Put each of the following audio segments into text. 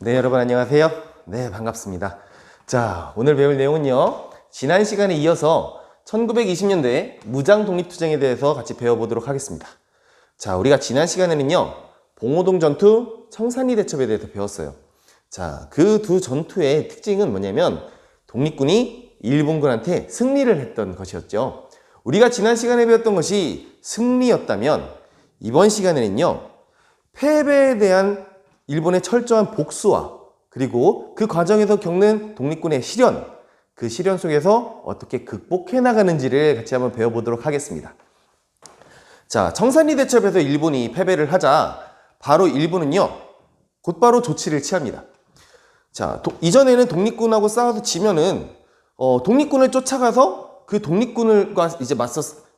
네, 여러분 안녕하세요. 네, 반갑습니다. 자, 오늘 배울 내용은요. 지난 시간에 이어서 1920년대 무장 독립투쟁에 대해서 같이 배워보도록 하겠습니다. 자, 우리가 지난 시간에는요. 봉오동 전투, 청산리 대첩에 대해서 배웠어요. 자, 그 두 전투의 특징은 뭐냐면 독립군이 일본군한테 승리를 했던 것이었죠. 우리가 지난 시간에 배웠던 것이 승리였다면 이번 시간에는요. 패배에 대한 일본의 철저한 복수와 그리고 그 과정에서 겪는 독립군의 시련, 그 시련 속에서 어떻게 극복해 나가는지를 같이 한번 배워보도록 하겠습니다. 자, 청산리 대첩에서 일본이 패배를 하자 바로 일본은요, 곧바로 조치를 취합니다. 자, 이전에는 독립군하고 싸워서 지면은 독립군을 쫓아가서 그 독립군과 이제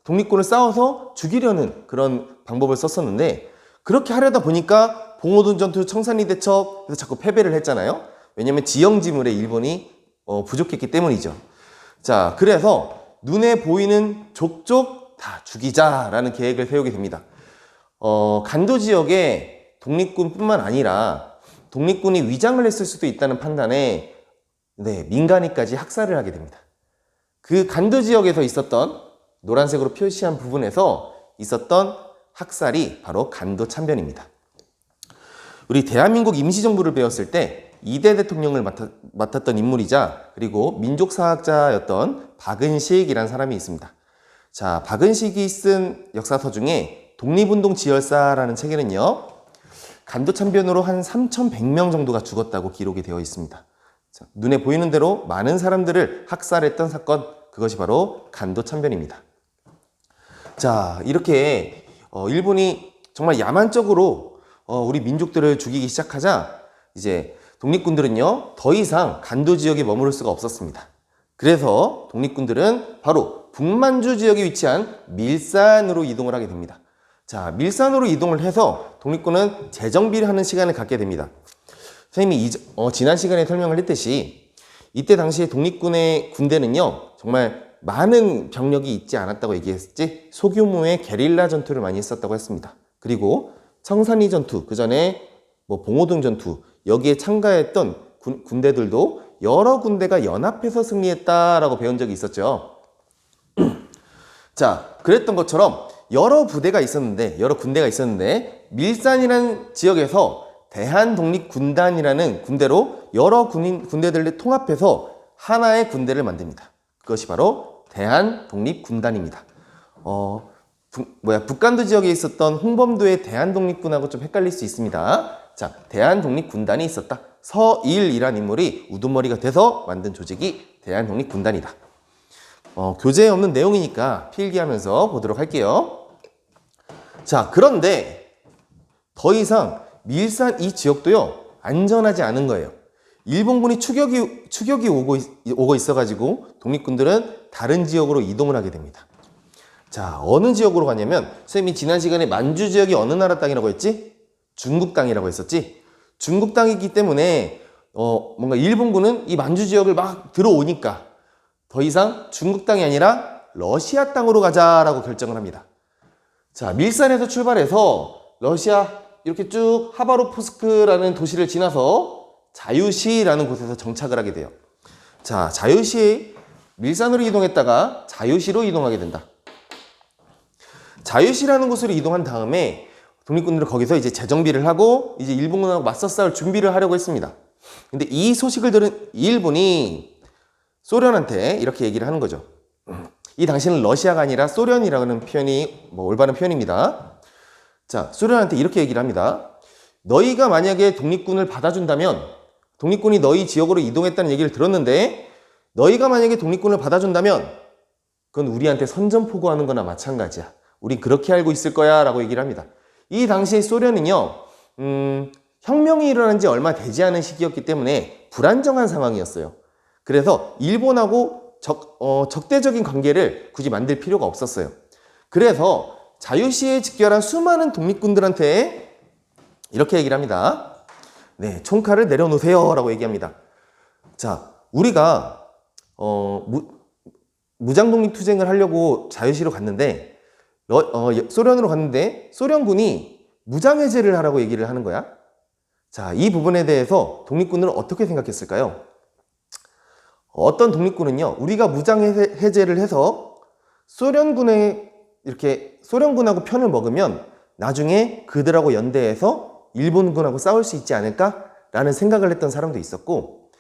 독립군을 싸워서 죽이려는 그런 방법을 썼었는데 그렇게 하려다 보니까 봉오동 전투, 청산리 대첩에서 자꾸 패배를 했잖아요. 왜냐면 지형지물에 일본이 부족했기 때문이죠. 자, 그래서 눈에 보이는 족족 다 죽이자라는 계획을 세우게 됩니다. 간도 지역에 독립군뿐만 아니라 독립군이 위장을 했을 수도 있다는 판단에 민간인까지 학살을 하게 됩니다. 그 간도 지역에서 있었던 노란색으로 표시한 부분에서 있었던 학살이 바로 간도 참변입니다. 우리 대한민국 임시정부를 배웠을 때 이대 대통령을 맡았던 인물이자 그리고 민족사학자였던 박은식이라는 사람이 있습니다. 자, 박은식이 쓴 역사서 중에 독립운동 지열사라는 책에는요. 간도 참변으로 한 3,100명 정도가 죽었다고 기록이 되어 있습니다. 자, 눈에 보이는 대로 많은 사람들을 학살했던 사건, 그것이 바로 간도 참변입니다. 자, 이렇게 일본이 정말 야만적으로 우리 민족들을 죽이기 시작하자 이제 독립군들은요 더 이상 간도 지역에 머무를 수가 없었습니다. 그래서 독립군들은 바로 북만주 지역에 위치한 밀산으로 이동을 하게 됩니다. 자, 밀산으로 이동을 해서 독립군은 재정비를 하는 시간을 갖게 됩니다. 선생님이 지난 시간에 설명을 했듯이 이때 당시에 독립군의 군대는요 정말 많은 병력이 있지 않았다고 얘기했지 소규모의 게릴라 전투를 많이 했었다고 했습니다. 그리고 청산리 전투, 그 전에 봉오동 전투, 여기에 참가했던 군대들도 여러 군데가 연합해서 승리했다라고 배운 적이 있었죠. 자, 그랬던 것처럼 여러 군대가 있었는데 밀산이라는 지역에서 대한독립군단이라는 군대로 여러 군대들을 통합해서 하나의 군대를 만듭니다. 그것이 바로 대한독립군단입니다. 북간도 지역에 있었던 홍범도의 대한독립군하고 좀 헷갈릴 수 있습니다. 자, 대한독립군단이 있었다. 서일이라는 인물이 우두머리가 돼서 만든 조직이 대한독립군단이다. 교재에 없는 내용이니까 필기하면서 보도록 할게요. 자, 그런데 더 이상 밀산 이 지역도요 안전하지 않은 거예요. 일본군이 추격이 오고 있어가지고 독립군들은 다른 지역으로 이동을 하게 됩니다. 자, 어느 지역으로 가냐면 선생님이 지난 시간에 만주 지역이 어느 나라 땅이라고 했지? 중국 땅이라고 했었지? 중국 땅이기 때문에 뭔가 일본군은 이 만주 지역을 막 들어오니까 더 이상 중국 땅이 아니라 러시아 땅으로 가자라고 결정을 합니다. 자, 밀산에서 출발해서 러시아 이렇게 쭉 하바로프스크라는 도시를 지나서 자유시라는 곳에서 정착을 하게 돼요. 자, 자유시 밀산으로 이동했다가 자유시로 이동하게 된다. 자유시라는 곳으로 이동한 다음에 독립군들은 거기서 이제 재정비를 하고 이제 일본군하고 맞서 싸울 준비를 하려고 했습니다. 근데 이 소식을 들은 일본이 소련한테 이렇게 얘기를 하는 거죠. 이 당시는 러시아가 아니라 소련이라는 표현이 올바른 표현입니다. 자, 소련한테 이렇게 얘기를 합니다. 너희가 만약에 독립군을 받아준다면 독립군이 너희 지역으로 이동했다는 얘기를 들었는데 너희가 만약에 독립군을 받아준다면 그건 우리한테 선전포고하는 거나 마찬가지야. 우린 그렇게 알고 있을 거야 라고 얘기를 합니다. 이 당시에 소련은요 혁명이 일어난 지 얼마 되지 않은 시기였기 때문에 불안정한 상황이었어요. 그래서 일본하고 적대적인 관계를 굳이 만들 필요가 없었어요. 그래서 자유시에 집결한 수많은 독립군들한테 이렇게 얘기를 합니다. 네, 총칼을 내려놓으세요 라고 얘기합니다. 자, 우리가 무장독립투쟁을 하려고 자유시로 갔는데 소련으로 갔는데 소련군이 무장해제를 하라고 얘기를 하는 거야. 자, 이 부분에 대해서 독립군들은 어떻게 생각했을까요? 어떤 독립군은요, 우리가 무장 해제를 해서 소련군하고 편을 먹으면 나중에 그들하고 연대해서 일본군하고 싸울 수 있지 않을까라는 생각을 했던 사람도 있었고,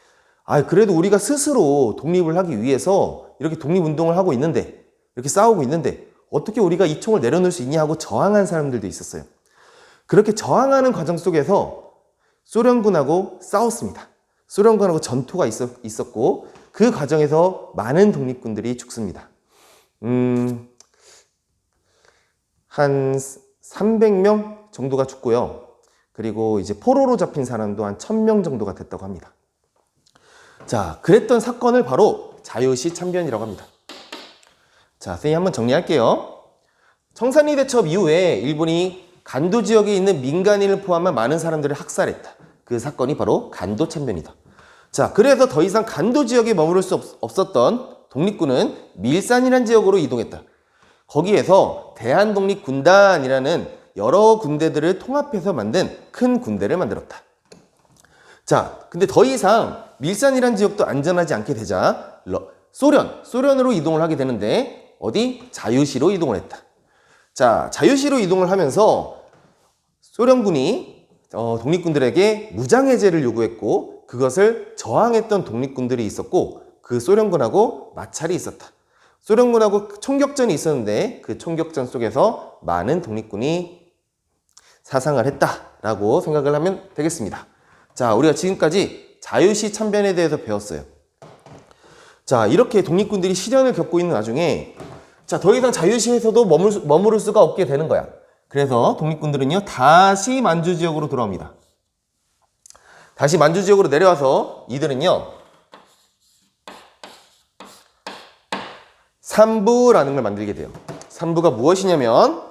그래도 우리가 스스로 독립을 하기 위해서 이렇게 독립운동을 하고 있는데, 이렇게 싸우고 있는데 어떻게 우리가 이 총을 내려놓을 수 있냐 하고 저항한 사람들도 있었어요. 그렇게 저항하는 과정 속에서 소련군하고 싸웠습니다. 소련군하고 전투가 있었고 그 과정에서 많은 독립군들이 죽습니다. 한 300명 정도가 죽고요. 그리고 이제 포로로 잡힌 사람도 한 1000명 정도가 됐다고 합니다. 자, 그랬던 사건을 바로 자유시 참변이라고 합니다. 자, 선생님 한번 정리할게요. 청산리 대첩 이후에 일본이 간도 지역에 있는 민간인을 포함한 많은 사람들을 학살했다. 그 사건이 바로 간도 참변이다. 자, 그래서 더 이상 간도 지역에 머무를 수 없었던 독립군은 밀산이라는 지역으로 이동했다. 거기에서 대한독립군단이라는 여러 군대들을 통합해서 만든 큰 군대를 만들었다. 자, 근데 더 이상 밀산이라는 지역도 안전하지 않게 되자 소련으로 이동을 하게 되는데 어디? 자유시로 이동을 했다. 자, 자유시로 이동을 하면서 소련군이 독립군들에게 무장해제를 요구했고 그것을 저항했던 독립군들이 있었고 그 소련군하고 마찰이 있었다. 소련군하고 총격전이 있었는데 그 총격전 속에서 많은 독립군이 사상을 했다라고 생각을 하면 되겠습니다. 자, 우리가 지금까지 자유시 참변에 대해서 배웠어요. 자, 이렇게 독립군들이 시련을 겪고 있는 와중에 자, 더 이상 자유시에서도 머무를 수가 없게 되는 거야. 그래서 독립군들은요, 다시 만주 지역으로 돌아옵니다. 다시 만주 지역으로 내려와서 이들은요, 삼부라는 걸 만들게 돼요. 삼부가 무엇이냐면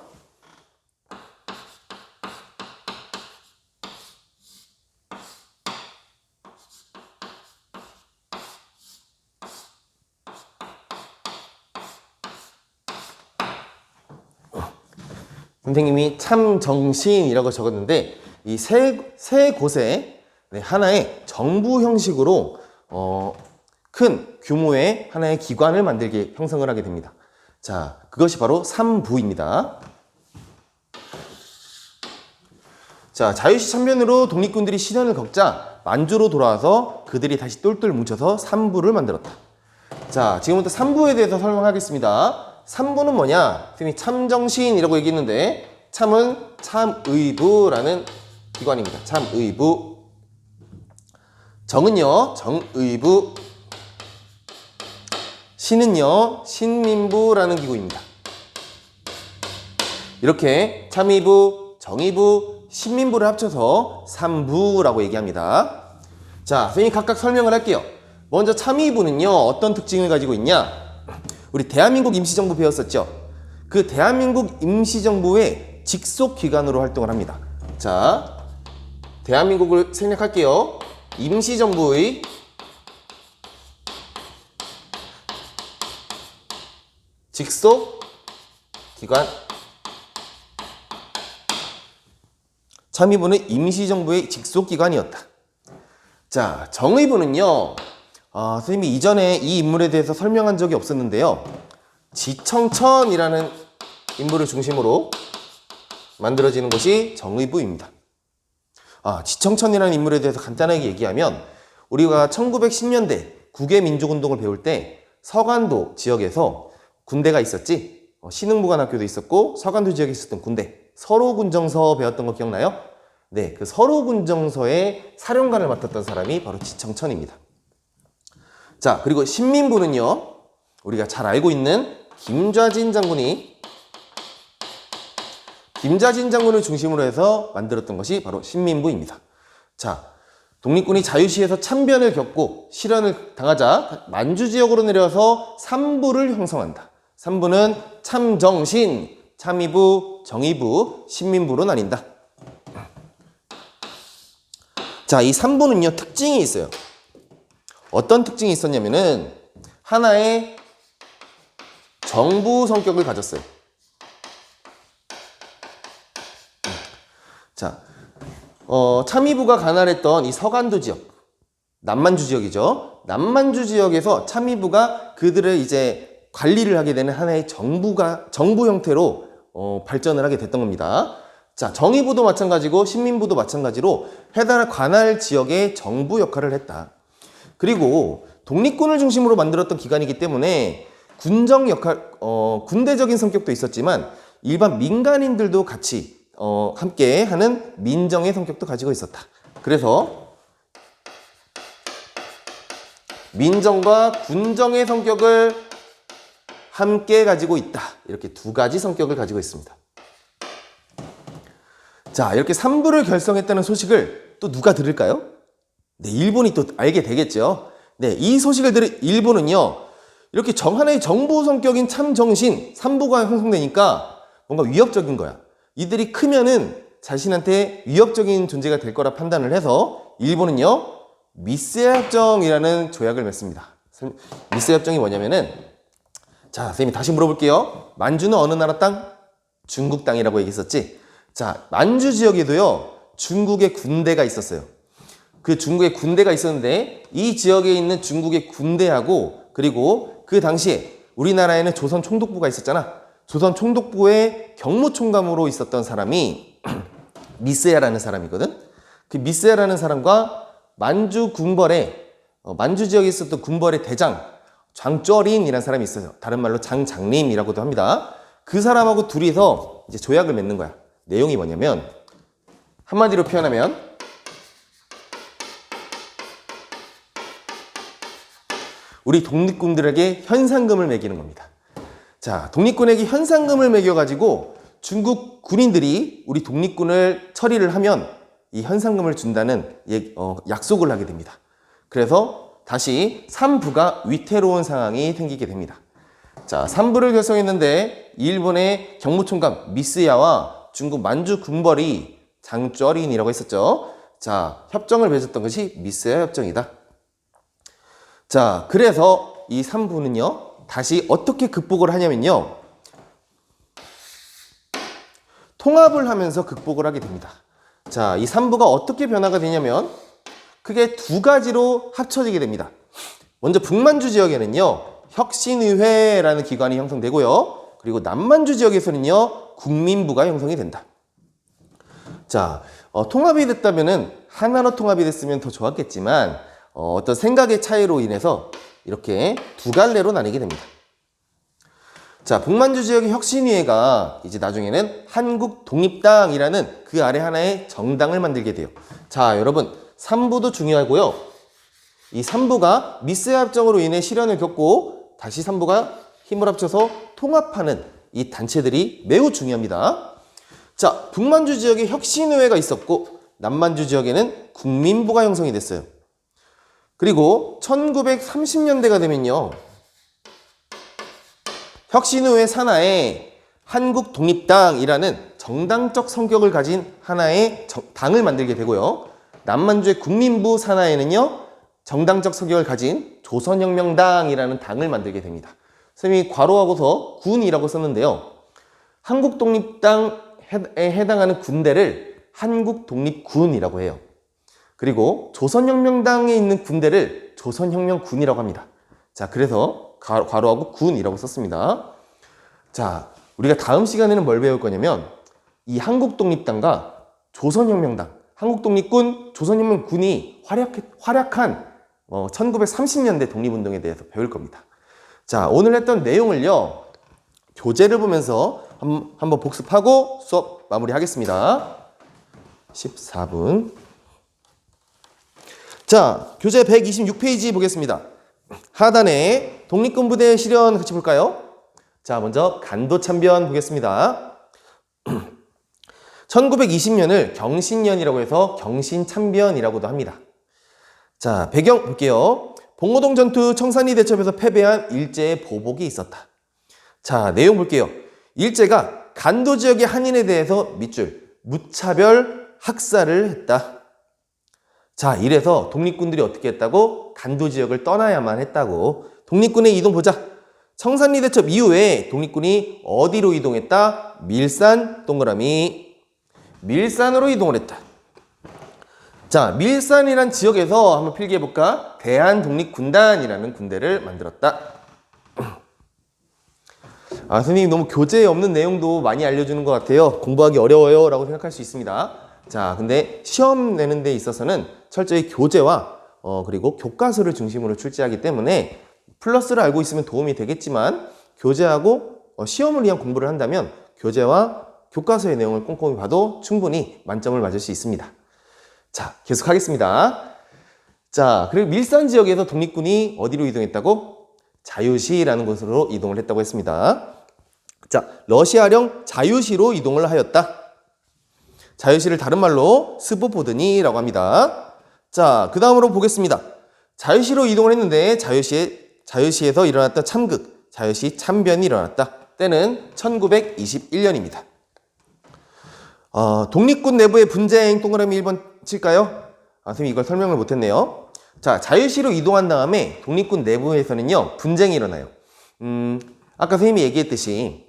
선생님이 참정신이라고 적었는데 이 세 곳에 하나의 정부 형식으로 큰 규모의 하나의 기관을 만들게 형성을 하게 됩니다. 자, 그것이 바로 삼부입니다. 자, 자유시 참변으로 독립군들이 시련을 겪자 만주로 돌아와서 그들이 다시 똘똘 뭉쳐서 삼부를 만들었다. 자, 지금부터 삼부에 대해서 설명하겠습니다. 삼부는 뭐냐? 선생님이 참정신이라고 얘기했는데 참은 참의부라는 기관입니다. 참의부. 정은요, 정의부. 신은요, 신민부라는 기구입니다. 이렇게 참의부, 정의부, 신민부를 합쳐서 삼부라고 얘기합니다. 자, 선생님이 각각 설명을 할게요. 먼저 참의부는요, 어떤 특징을 가지고 있냐? 우리 대한민국 임시정부 배웠었죠? 그 대한민국 임시정부의 직속기관으로 활동을 합니다. 자, 대한민국을 생략할게요. 임시정부의 직속기관. 참의부는 임시정부의 직속기관이었다. 자, 정의부는요, 선생님이 이전에 이 인물에 대해서 설명한 적이 없었는데요. 지청천이라는 인물을 중심으로 만들어지는 것이 정의부입니다. 지청천이라는 인물에 대해서 간단하게 얘기하면 우리가 1910년대 국외민족운동을 배울 때 서간도 지역에서 군대가 있었지. 신흥무관학교도 있었고 서간도 지역에 있었던 군대. 서로군정서 배웠던 거 기억나요? 네, 그 서로군정서의 사령관을 맡았던 사람이 바로 지청천입니다. 자, 그리고 신민부는요, 우리가 잘 알고 있는 김좌진 장군을 중심으로 해서 만들었던 것이 바로 신민부입니다. 자, 독립군이 자유시에서 참변을 겪고 실현을 당하자 만주 지역으로 내려와서 삼부를 형성한다. 삼부는 참정신, 참의부, 정의부, 신민부로 나뉜다. 자, 이 삼부는요, 특징이 있어요. 어떤 특징이 있었냐면은 하나의 정부 성격을 가졌어요. 자, 참의부가 관할했던 이 서간도 지역, 남만주 지역이죠. 남만주 지역에서 참의부가 그들을 이제 관리를 하게 되는 하나의 정부 형태로 발전을 하게 됐던 겁니다. 자, 정의부도 마찬가지고 신민부도 마찬가지로 해당 관할 지역의 정부 역할을 했다. 그리고 독립군을 중심으로 만들었던 기관이기 때문에 군정 역할, 군대적인 성격도 있었지만 일반 민간인들도 같이 함께 하는 민정의 성격도 가지고 있었다. 그래서 민정과 군정의 성격을 함께 가지고 있다. 이렇게 두 가지 성격을 가지고 있습니다. 자, 이렇게 3부를 결성했다는 소식을 또 누가 들을까요? 네, 일본이 또 알게 되겠죠. 네, 이 소식을 들은 일본은요, 이렇게 하나의 정부 성격인 참정신 3부가 형성되니까 뭔가 위협적인 거야. 이들이 크면은 자신한테 위협적인 존재가 될 거라 판단을 해서 일본은요, 미스야 협정이라는 조약을 맺습니다. 미스야 협정이 뭐냐면은, 자, 선생님이 다시 물어볼게요. 만주는 어느 나라 땅? 중국 땅이라고 얘기했었지. 자, 만주 지역에도요, 중국의 군대가 있었어요. 그 중국의 군대가 있었는데 이 지역에 있는 중국의 군대하고 그리고 그 당시에 우리나라에는 조선 총독부가 있었잖아. 조선 총독부의 경무총감으로 있었던 사람이 미스야라는 사람이거든. 그 미스야라는 사람과 만주 군벌의 만주 지역에 있었던 군벌의 대장 장쩌린이라는 사람이 있어요. 다른 말로 장장림이라고도 합니다. 그 사람하고 둘이서 이제 조약을 맺는 거야. 내용이 뭐냐면 한마디로 표현하면 우리 독립군들에게 현상금을 매기는 겁니다. 자, 독립군에게 현상금을 매겨가지고 중국 군인들이 우리 독립군을 처리를 하면 이 현상금을 준다는 약속을 하게 됩니다. 그래서 다시 3부가 위태로운 상황이 생기게 됩니다. 자, 3부를 결성했는데 일본의 경무총감 미스야와 중국 만주 군벌이 장쩌린이라고 했었죠. 자, 협정을 맺었던 것이 미스야 협정이다. 자, 그래서 이 3부는요, 다시 어떻게 극복을 하냐면요, 통합을 하면서 극복을 하게 됩니다. 자, 이 3부가 어떻게 변화가 되냐면 크게 두 가지로 합쳐지게 됩니다. 먼저 북만주 지역에는요, 혁신의회라는 기관이 형성되고요, 그리고 남만주 지역에서는요, 국민부가 형성이 된다. 자, 통합이 됐다면은 하나로 통합이 됐으면 더 좋았겠지만 어떤 생각의 차이로 인해서 이렇게 두 갈래로 나뉘게 됩니다. 자, 북만주 지역의 혁신위회가 이제 나중에는 한국독립당이라는 그 아래 하나의 정당을 만들게 돼요. 자, 여러분 3부도 중요하고요. 이 3부가 미스야 협정으로 인해 시련을 겪고 다시 3부가 힘을 합쳐서 통합하는 이 단체들이 매우 중요합니다. 자, 북만주 지역에 혁신의회가 있었고 남만주 지역에는 국민부가 형성이 됐어요. 그리고 1930년대가 되면요, 혁신의회 산하에 한국독립당이라는 정당적 성격을 가진 하나의 당을 만들게 되고요, 남만주의 국민부 산하에는요, 정당적 성격을 가진 조선혁명당이라는 당을 만들게 됩니다. 선생님이 괄호하고서 군이라고 썼는데요, 한국독립당에 해당하는 군대를 한국독립군이라고 해요. 그리고 조선혁명당에 있는 군대를 조선혁명군이라고 합니다. 자, 그래서 괄호하고 군이라고 썼습니다. 자, 우리가 다음 시간에는 뭘 배울 거냐면 이 한국독립당과 조선혁명당, 한국독립군, 조선혁명군이 활약한 1930년대 독립운동에 대해서 배울 겁니다. 자, 오늘 했던 내용을요, 교재를 보면서 한번 복습하고 수업 마무리하겠습니다. 14분. 자, 교재 126페이지 보겠습니다. 하단에 독립군 부대 실현 같이 볼까요? 자, 먼저 간도참변 보겠습니다. 1920년을 경신년이라고 해서 경신참변이라고도 합니다. 자, 배경 볼게요. 봉오동 전투 청산리 대첩에서 패배한 일제의 보복이 있었다. 자, 내용 볼게요. 일제가 간도 지역의 한인에 대해서 밑줄 무차별 학살을 했다. 자, 이래서 독립군들이 어떻게 했다고? 간도 지역을 떠나야만 했다고. 독립군의 이동 보자. 청산리 대첩 이후에 독립군이 어디로 이동했다? 밀산, 동그라미. 밀산으로 이동을 했다. 자, 밀산이란 지역에서 한번 필기해볼까? 대한독립군단이라는 군대를 만들었다. 아, 선생님 너무 교재에 없는 내용도 많이 알려주는 것 같아요. 공부하기 어려워요 라고 생각할 수 있습니다. 자, 근데 시험 내는 데 있어서는 철저히 교재와 그리고 교과서를 중심으로 출제하기 때문에 플러스를 알고 있으면 도움이 되겠지만 교재하고 시험을 위한 공부를 한다면 교재와 교과서의 내용을 꼼꼼히 봐도 충분히 만점을 맞을 수 있습니다. 자, 계속하겠습니다. 자, 그리고 밀산 지역에서 독립군이 어디로 이동했다고? 자유시라는 곳으로 이동을 했다고 했습니다. 자, 러시아령 자유시로 이동을 하였다. 자유시를 다른 말로 스보보드니라고 합니다. 자, 그 다음으로 보겠습니다. 자유시로 이동을 했는데 자유시에서 일어났던 참극, 자유시 참변이 일어났다. 때는 1921년입니다. 독립군 내부의 분쟁 동그라미 1번 칠까요? 선생님 이걸 설명을 못했네요. 자, 자유시로 이동한 다음에 독립군 내부에서는요, 분쟁이 일어나요. 아까 선생님이 얘기했듯이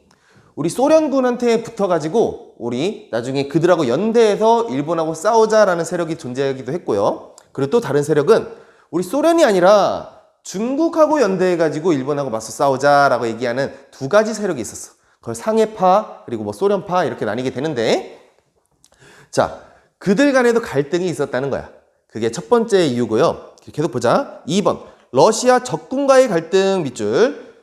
우리 소련군한테 붙어가지고 우리 나중에 그들하고 연대해서 일본하고 싸우자라는 세력이 존재하기도 했고요. 그리고 또 다른 세력은 우리 소련이 아니라 중국하고 연대해가지고 일본하고 맞서 싸우자라고 얘기하는 두 가지 세력이 있었어. 그걸 상해파 그리고 뭐 소련파 이렇게 나뉘게 되는데, 자, 그들 간에도 갈등이 있었다는 거야. 그게 첫 번째 이유고요. 계속 보자. 2번 러시아 적군과의 갈등 밑줄.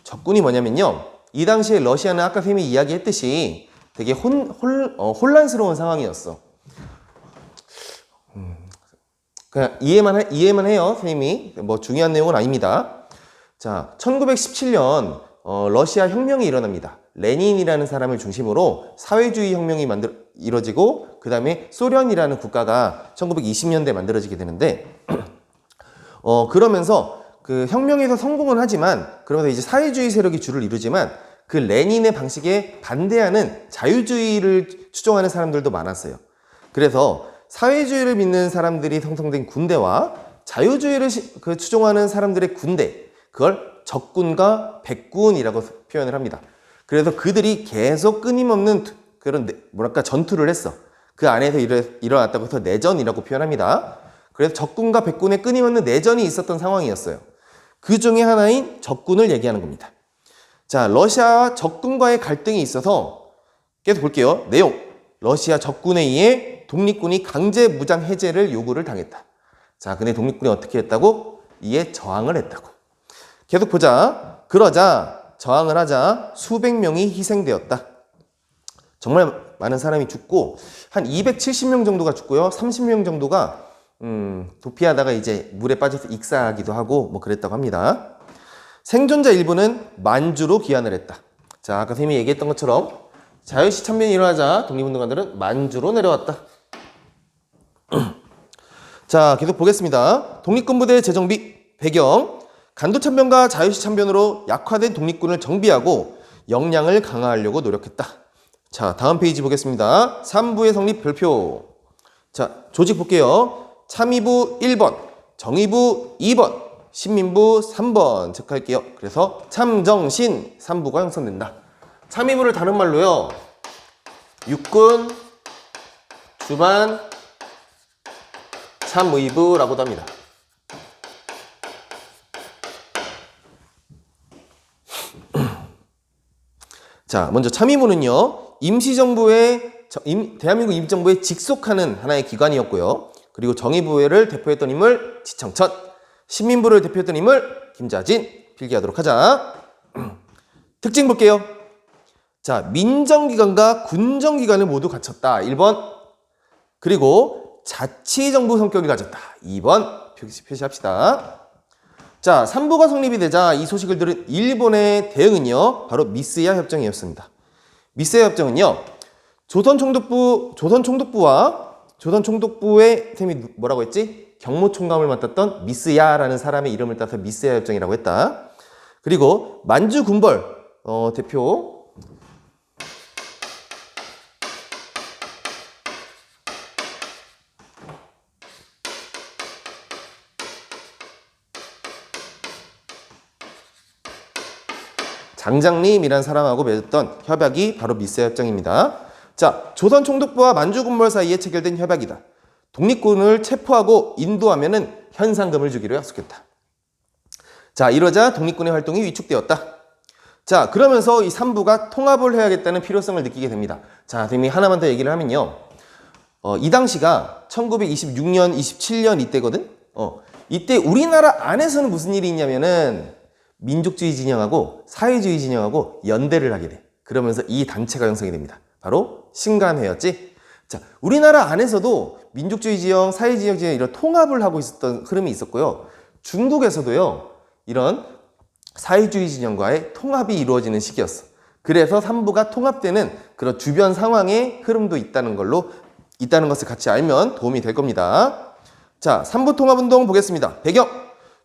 적군이 뭐냐면요, 이 당시에 러시아는 아까 선생님이 이야기했듯이 되게 혼란스러운 상황이었어. 그냥 이해만 해요, 선생님이. 뭐 중요한 내용은 아닙니다. 자, 1917년 러시아 혁명이 일어납니다. 레닌이라는 사람을 중심으로 사회주의 혁명이 이뤄지고, 그 다음에 소련이라는 국가가 1920년대에 만들어지게 되는데, 그러면서 그 혁명에서 성공은 하지만, 그러면서 이제 사회주의 세력이 주를 이루지만, 그 레닌의 방식에 반대하는 자유주의를 추종하는 사람들도 많았어요. 그래서 사회주의를 믿는 사람들이 형성된 군대와 자유주의를 추종하는 사람들의 군대, 그걸 적군과 백군이라고 표현을 합니다. 그래서 그들이 계속 끊임없는 그런 전투를 했어. 그 안에서 일어났다고 해서 내전이라고 표현합니다. 그래서 적군과 백군의 끊임없는 내전이 있었던 상황이었어요. 그 중에 하나인 적군을 얘기하는 겁니다. 자, 러시아 적군과의 갈등이 있어서 계속 볼게요. 내용. 러시아 적군에 의해 독립군이 강제 무장 해제를 요구를 당했다. 자, 근데 독립군이 어떻게 했다고? 이에 저항을 했다고. 계속 보자. 그러자 저항을 하자 수백 명이 희생되었다. 정말 많은 사람이 죽고 한 270명 정도가 죽고요. 30명 정도가 도피하다가 이제 물에 빠져서 익사하기도 하고 뭐 그랬다고 합니다. 생존자 일부는 만주로 귀환을 했다. 자, 아까 선생님이 얘기했던 것처럼 자유시 참변이 일어나자 독립운동가들은 만주로 내려왔다. 자, 계속 보겠습니다. 독립군 부대 재정비 배경. 간도 참변과 자유시 참변으로 약화된 독립군을 정비하고 역량을 강화하려고 노력했다. 자, 다음 페이지 보겠습니다. 3부의 성립 별표. 자, 조직 볼게요. 참의부 1번, 정의부 2번, 신민부 3번 체크할게요. 그래서 참정신 3부가 형성된다. 참의부를 다른 말로요, 육군, 주반, 참의부라고도 합니다. 자, 먼저 참의부는요, 대한민국 임시정부에 직속하는 하나의 기관이었고요. 그리고 정의부를 대표했던 인물 지청천, 신민부를 대표했던 인물 김자진. 필기하도록 하자. 특징 볼게요. 자, 민정기관과 군정기관을 모두 갖췄다. 1번. 그리고 자치정부 성격을 가졌다. 2번. 표시합시다. 자, 3부가 성립이 되자 이 소식을 들은 일본의 대응은요, 바로 미스야 협정이었습니다. 미스야 협정은요, 조선총독부의 선생님이 뭐라고 했지? 경무총감을 맡았던 미스야라는 사람의 이름을 따서 미스야 협정이라고 했다. 그리고 만주 군벌 대표 장장림이라는 사람하고 맺었던 협약이 바로 미스야 협정입니다. 자, 조선 총독부와 만주군몰 사이에 체결된 협약이다. 독립군을 체포하고 인도하면은 현상금을 주기로 약속했다. 자, 이러자 독립군의 활동이 위축되었다. 자, 그러면서 이 3부가 통합을 해야겠다는 필요성을 느끼게 됩니다. 자, 선생님이 하나만 더 얘기를 하면요. 이 당시가 1926년, 27년 이때거든? 이때 우리나라 안에서는 무슨 일이 있냐면은 민족주의 진영하고 사회주의 진영하고 연대를 하게 돼. 그러면서 이 단체가 형성이 됩니다. 바로 신간회였지. 자, 우리나라 안에서도 민족주의 진영, 사회주의 진영 이런 통합을 하고 있었던 흐름이 있었고요. 중국에서도요. 이런 사회주의 진영과의 통합이 이루어지는 시기였어. 그래서 3부가 통합되는 그런 주변 상황의 흐름도 있다는 것을 같이 알면 도움이 될 겁니다. 자, 3부 통합운동 보겠습니다. 배경.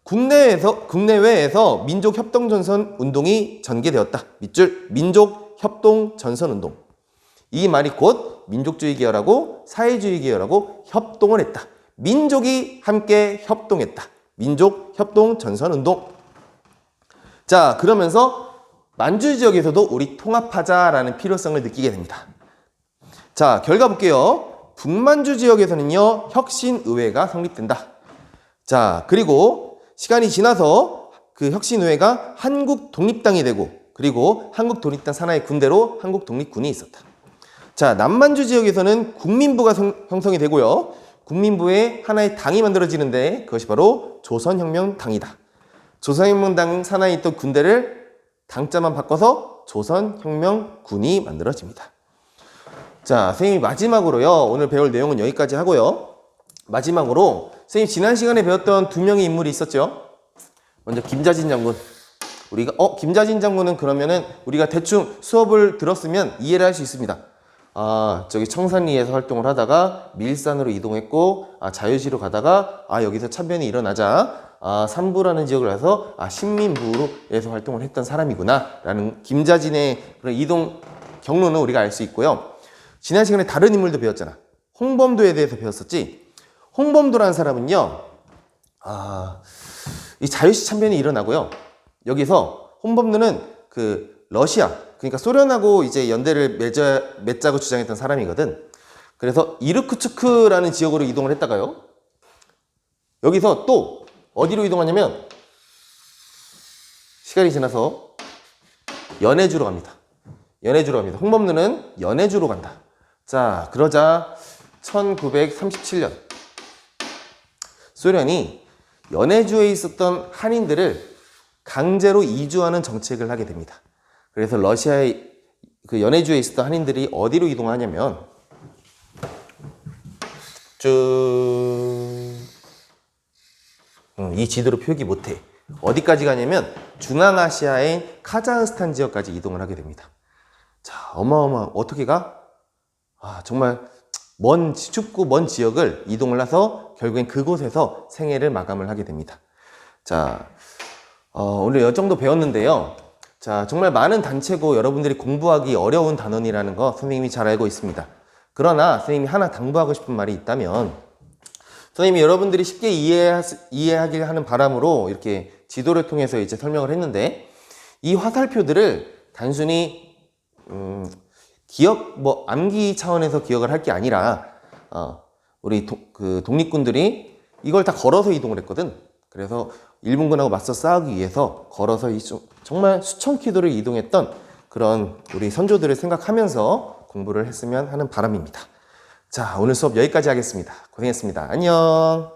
국내외에서 민족협동전선 운동이 전개되었다. 밑줄 민족협동전선운동. 이 말이 곧 민족주의 계열하고 사회주의 계열하고 협동을 했다. 민족이 함께 협동했다. 민족협동전선운동. 자, 그러면서 만주 지역에서도 우리 통합하자라는 필요성을 느끼게 됩니다. 자, 결과 볼게요. 북만주 지역에서는요, 혁신의회가 성립된다. 자, 그리고 시간이 지나서 그 혁신의회가 한국독립당이 되고, 그리고 한국독립당 산하의 군대로 한국독립군이 있었다. 자, 남만주 지역에서는 국민부가 형성이 되고요. 국민부에 하나의 당이 만들어지는데 그것이 바로 조선혁명당이다. 조선혁명당 산하에 있던 군대를 당자만 바꿔서 조선혁명군이 만들어집니다. 자, 선생님이 마지막으로요. 오늘 배울 내용은 여기까지 하고요. 마지막으로 선생님 지난 시간에 배웠던 두 명의 인물이 있었죠. 먼저 김자진 장군. 우리가 김자진 장군은 그러면은 우리가 대충 수업을 들었으면 이해를 할 수 있습니다. 아, 저기 청산리에서 활동을 하다가 밀산으로 이동했고, 자유시로 가다가 여기서 참변이 일어나자 삼부라는 지역을 가서 신민부에서 활동을 했던 사람이구나 라는 김자진의 그런 이동 경로는 우리가 알 수 있고요. 지난 시간에 다른 인물도 배웠잖아. 홍범도에 대해서 배웠었지. 홍범도라는 사람은요, 이 자유시 참변이 일어나고요. 여기서 홍범도는 그 러시아, 그러니까 소련하고 이제 연대를 맺자고 주장했던 사람이거든. 그래서 이르쿠츠크라는 지역으로 이동을 했다가요. 여기서 또 어디로 이동하냐면 시간이 지나서 연해주로 갑니다. 홍범도는 연해주로 간다. 자, 그러자 1937년 소련이 연해주에 있었던 한인들을 강제로 이주하는 정책을 하게 됩니다. 그래서 러시아의 그 연해주에 있었던 한인들이 어디로 이동하냐면 이 지도로 표기 못해. 어디까지 가냐면 중앙아시아인 카자흐스탄 지역까지 이동을 하게 됩니다. 자, 어떻게 가? 정말 춥고 먼 지역을 이동을 해서 결국엔 그곳에서 생애를 마감을 하게 됩니다. 자, 오늘 이 정도 배웠는데요. 자, 정말 많은 단체고 여러분들이 공부하기 어려운 단원이라는 거 선생님이 잘 알고 있습니다. 그러나 선생님이 하나 당부하고 싶은 말이 있다면, 선생님이 여러분들이 쉽게 이해하길 하는 바람으로 이렇게 지도를 통해서 이제 설명을 했는데, 이 화살표들을 단순히 암기 차원에서 기억을 할 게 아니라 우리 독립군들이 이걸 다 걸어서 이동을 했거든. 그래서 일본군하고 맞서 싸우기 위해서 걸어서 정말 수천 킬로를 이동했던 그런 우리 선조들을 생각하면서 공부를 했으면 하는 바람입니다. 자, 오늘 수업 여기까지 하겠습니다. 고생했습니다. 안녕.